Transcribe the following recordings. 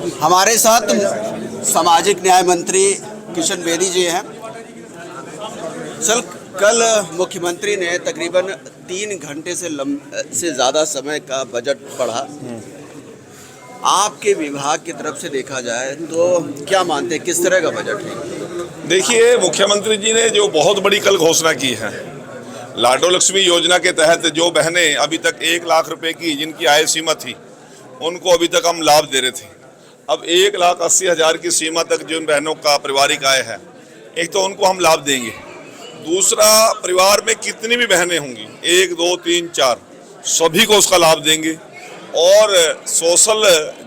हमारे साथ सामाजिक न्याय मंत्री किशन बेदी जी हैं। सर, कल मुख्यमंत्री ने तकरीबन 3 घंटे से ज़्यादा समय का बजट पढ़ा। आपके विभाग की तरफ से देखा जाए तो क्या मानते हैं, किस तरह का बजट है? देखिए, मुख्यमंत्री जी ने जो बहुत बड़ी कल घोषणा की है, लाडो लक्ष्मी योजना के तहत जो बहनें अभी तक 1 लाख रुपए की जिनकी आय सीमा थी, उनको अभी तक हम लाभ दे रहे थे। अब 1,80,000 की सीमा तक जिन बहनों का पारिवारिक आय है, एक तो उनको हम लाभ देंगे। दूसरा, परिवार में कितनी भी बहनें होंगी, 1, 2, 3, 4, सभी को उसका लाभ देंगे। और सोशल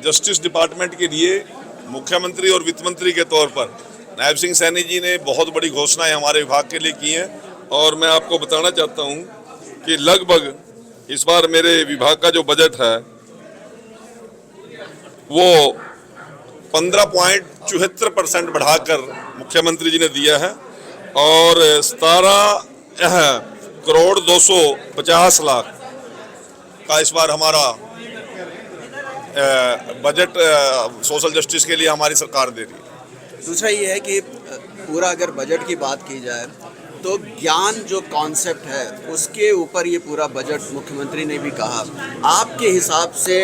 जस्टिस डिपार्टमेंट के लिए मुख्यमंत्री और वित्त मंत्री के तौर पर नायब सिंह सैनी जी ने बहुत बड़ी घोषणाएं हमारे विभाग के लिए की हैं। और मैं आपको बताना चाहता हूं कि लगभग इस बार मेरे विभाग का जो बजट है वो 15.74% बढ़ाकर मुख्यमंत्री जी ने दिया है और 17 करोड़ 250 लाख का इस बार हमारा बजट सोशल जस्टिस के लिए हमारी सरकार दे रही है। दूसरा ये है कि पूरा अगर बजट की बात की जाए तो ज्ञान जो कॉन्सेप्ट है उसके ऊपर ये पूरा बजट मुख्यमंत्री ने भी कहा। आपके हिसाब से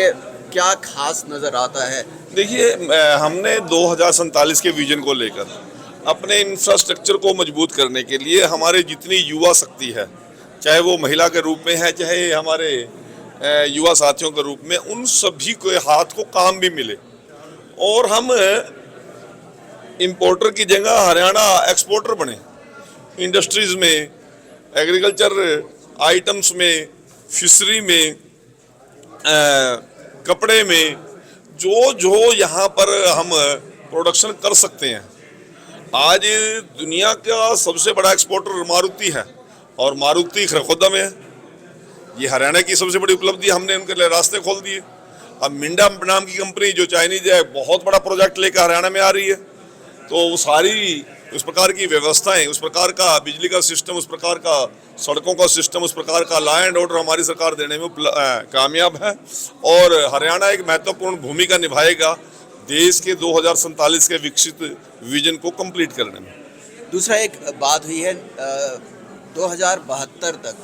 क्या खास नज़र आता है? देखिए, हमने 2047 के विजन को लेकर अपने इंफ्रास्ट्रक्चर को मजबूत करने के लिए हमारे जितनी युवा शक्ति है, चाहे वो महिला के रूप में है, चाहे हमारे युवा साथियों के रूप में, उन सभी के हाथ को काम भी मिले और हम इंपोर्टर की जगह हरियाणा एक्सपोर्टर बने। इंडस्ट्रीज में, एग्रीकल्चर आइटम्स में, फिशरी में, कपड़े में, जो यहाँ पर हम प्रोडक्शन कर सकते हैं। आज दुनिया का सबसे बड़ा एक्सपोर्टर मारुति है और मारुति खरखोदा में है। ये हरियाणा की सबसे बड़ी उपलब्धि, हमने उनके लिए रास्ते खोल दिए। अब मिंडा नाम की कंपनी जो चाइनीज है, बहुत बड़ा प्रोजेक्ट लेकर हरियाणा में आ रही है। तो वो सारी उस प्रकार की व्यवस्थाएं, उस प्रकार का बिजली का सिस्टम, उस प्रकार का सड़कों का सिस्टम, उस प्रकार का लॉ एंड ऑर्डर हमारी सरकार देने में कामयाब है और हरियाणा एक महत्वपूर्ण भूमिका निभाएगा देश के 2047 के विकसित विजन को कंप्लीट करने में। दूसरा एक बात हुई है, 2072 तक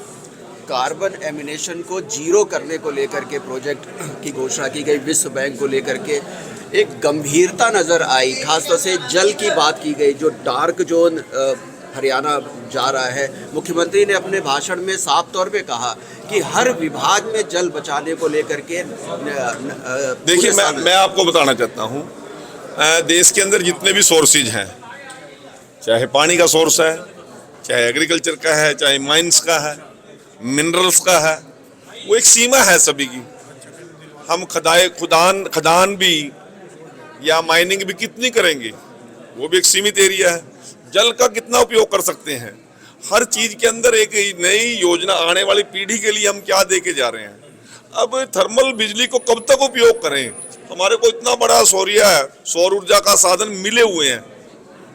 कार्बन एमिनेशन को जीरो करने को लेकर के प्रोजेक्ट की घोषणा की गई। विश्व बैंक को लेकर के एक गंभीरता नज़र आई, खासतौर से जल की बात की गई, जो डार्क जोन हरियाणा जा रहा है। मुख्यमंत्री ने अपने भाषण में साफ तौर पे कहा कि हर विभाग में जल बचाने को लेकर के देखिए, मैं आपको बताना चाहता हूँ, देश के अंदर जितने भी सोर्सेज हैं, चाहे पानी का सोर्स है, चाहे एग्रीकल्चर का है, चाहे माइंस का है, मिनरल्स का है, वो एक सीमा है सभी की। हम खदान भी या माइनिंग भी कितनी करेंगे, वो भी एक सीमित एरिया है। जल का कितना उपयोग कर सकते हैं, हर चीज के अंदर एक नई योजना आने वाली पीढ़ी के लिए हम क्या दे के जा रहे हैं। अब थर्मल बिजली को कब तक उपयोग करें? हमारे को इतना बड़ा सौर ऊर्जा का साधन मिले हुए हैं,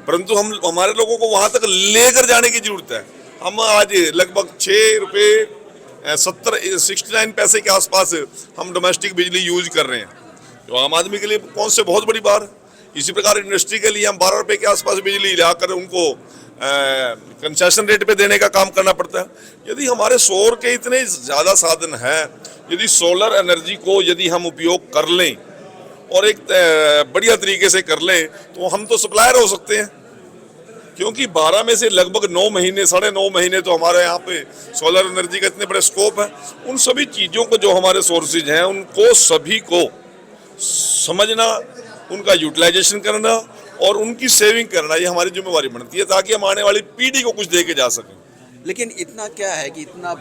परंतु हमारे लोगों को वहां तक लेकर जाने की जरूरत है। हम आज लगभग 69 पैसे के आसपास हम डोमेस्टिक बिजली यूज कर रहे हैं, जो आम आदमी के लिए कौन से बहुत बड़ी बात है। इसी प्रकार इंडस्ट्री के लिए हम 12 रुपए के आसपास बिजली लाकर उनको कंसेशन रेट पे देने का काम करना पड़ता है। यदि हमारे सौर के इतने ज़्यादा साधन हैं, यदि सोलर एनर्जी को यदि हम उपयोग कर लें और एक बढ़िया तरीके से कर लें, तो हम तो सप्लायर हो सकते हैं। क्योंकि 12 में से लगभग 9 महीने, 9.5 महीने तो हमारे यहाँ पे सोलर एनर्जी का इतने बड़े स्कोप है। उन सभी चीज़ों को, जो हमारे सोर्सेज हैं, उनको सभी को समझना, उनका यूटिलाइजेशन करना और उनकी सेविंग करना, ये हमारी जिम्मेवारी बनती है, ताकि हम आने वाली पीढ़ी को कुछ दे के जा सकें। लेकिन इतना क्या है कि इतना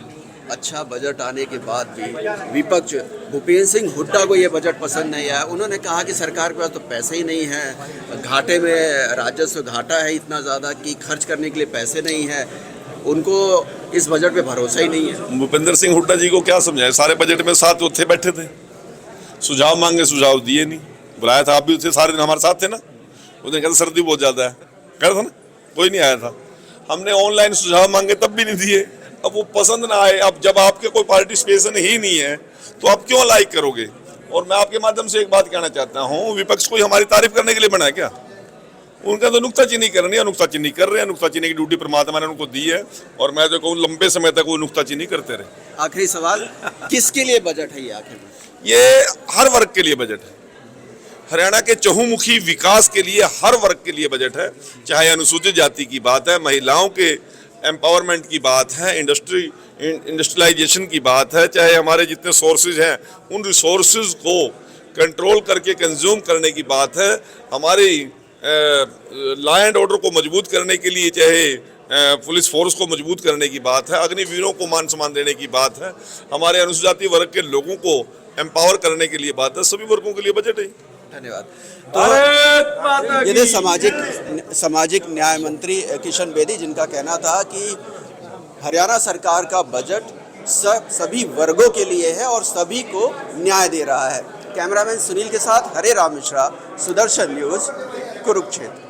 अच्छा बजट आने के बाद भी विपक्ष भूपेंद्र सिंह हुड्डा को ये बजट पसंद नहीं आया। उन्होंने कहा कि सरकार के पास तो पैसे ही नहीं है, घाटे में राजस्व घाटा है इतना ज़्यादा कि खर्च करने के लिए पैसे नहीं है, उनको इस बजट पे भरोसा ही नहीं है। भूपेंद्र सिंह हुड्डा जी को क्या समझाए? सारे बजट में साथ थे, बैठे थे, सुझाव मांगे, सुझाव दिए नहीं। बुलाया था, आप भी थे, सारे दिन हमारे साथ थे ना। उन्होंने कहा सर्दी बहुत ज़्यादा है, कह रहा था ना, कोई नहीं आया था। हमने ऑनलाइन सुझाव मांगे, तब भी नहीं दिए। अब वो पसंद ना आए, अब जब आपके कोई पार्टिसिपेशन ही नहीं है तो आप क्यों लाइक करोगे? और मैं आपके माध्यम से एक बात कहना चाहता हूँ, विपक्ष कोई हमारी तारीफ करने के लिए बना है क्या? उनका तो नुक्ताचीनी करनी है, नुक्ताचीनी कर रहे हैं। नुक्ताचीनी की ड्यूटी परमात्मा ने उनको दी है और मैं तो कहूँ लंबे समय तक वो नुक्ताचीनी करते रहे। आखिरी सवाल, किसके लिए बजट है ये आखिर में? ये हर वर्ग के लिए बजट है। हरियाणा के चहुमुखी विकास के लिए हर वर्ग के लिए बजट है, चाहे अनुसूचित जाति की बात है, महिलाओं के एम्पावरमेंट की बात है, इंडस्ट्रियलाइजेशन की बात है, चाहे हमारे जितने सोर्सेज हैं उन रिसोर्सेज को कंट्रोल करके कंज्यूम करने की बात है, हमारी लॉ एंड ऑर्डर को मजबूत करने के लिए चाहे पुलिस फोर्स को मजबूत करने की बात है, अग्निवीरों को मान सम्मान देने की बात है, हमारे अनुसूचित जाति वर्ग के लोगों को एम्पावर करने के लिए बात है, सभी वर्गों के लिए बजट है। धन्यवाद। तो ये थे सामाजिक न्याय मंत्री किशन बेदी, जिनका कहना था कि हरियाणा सरकार का बजट सभी वर्गों के लिए है और सभी को न्याय दे रहा है। कैमरामैन सुनील के साथ हरे राम मिश्रा, सुदर्शन न्यूज, कुरुक्षेत्र।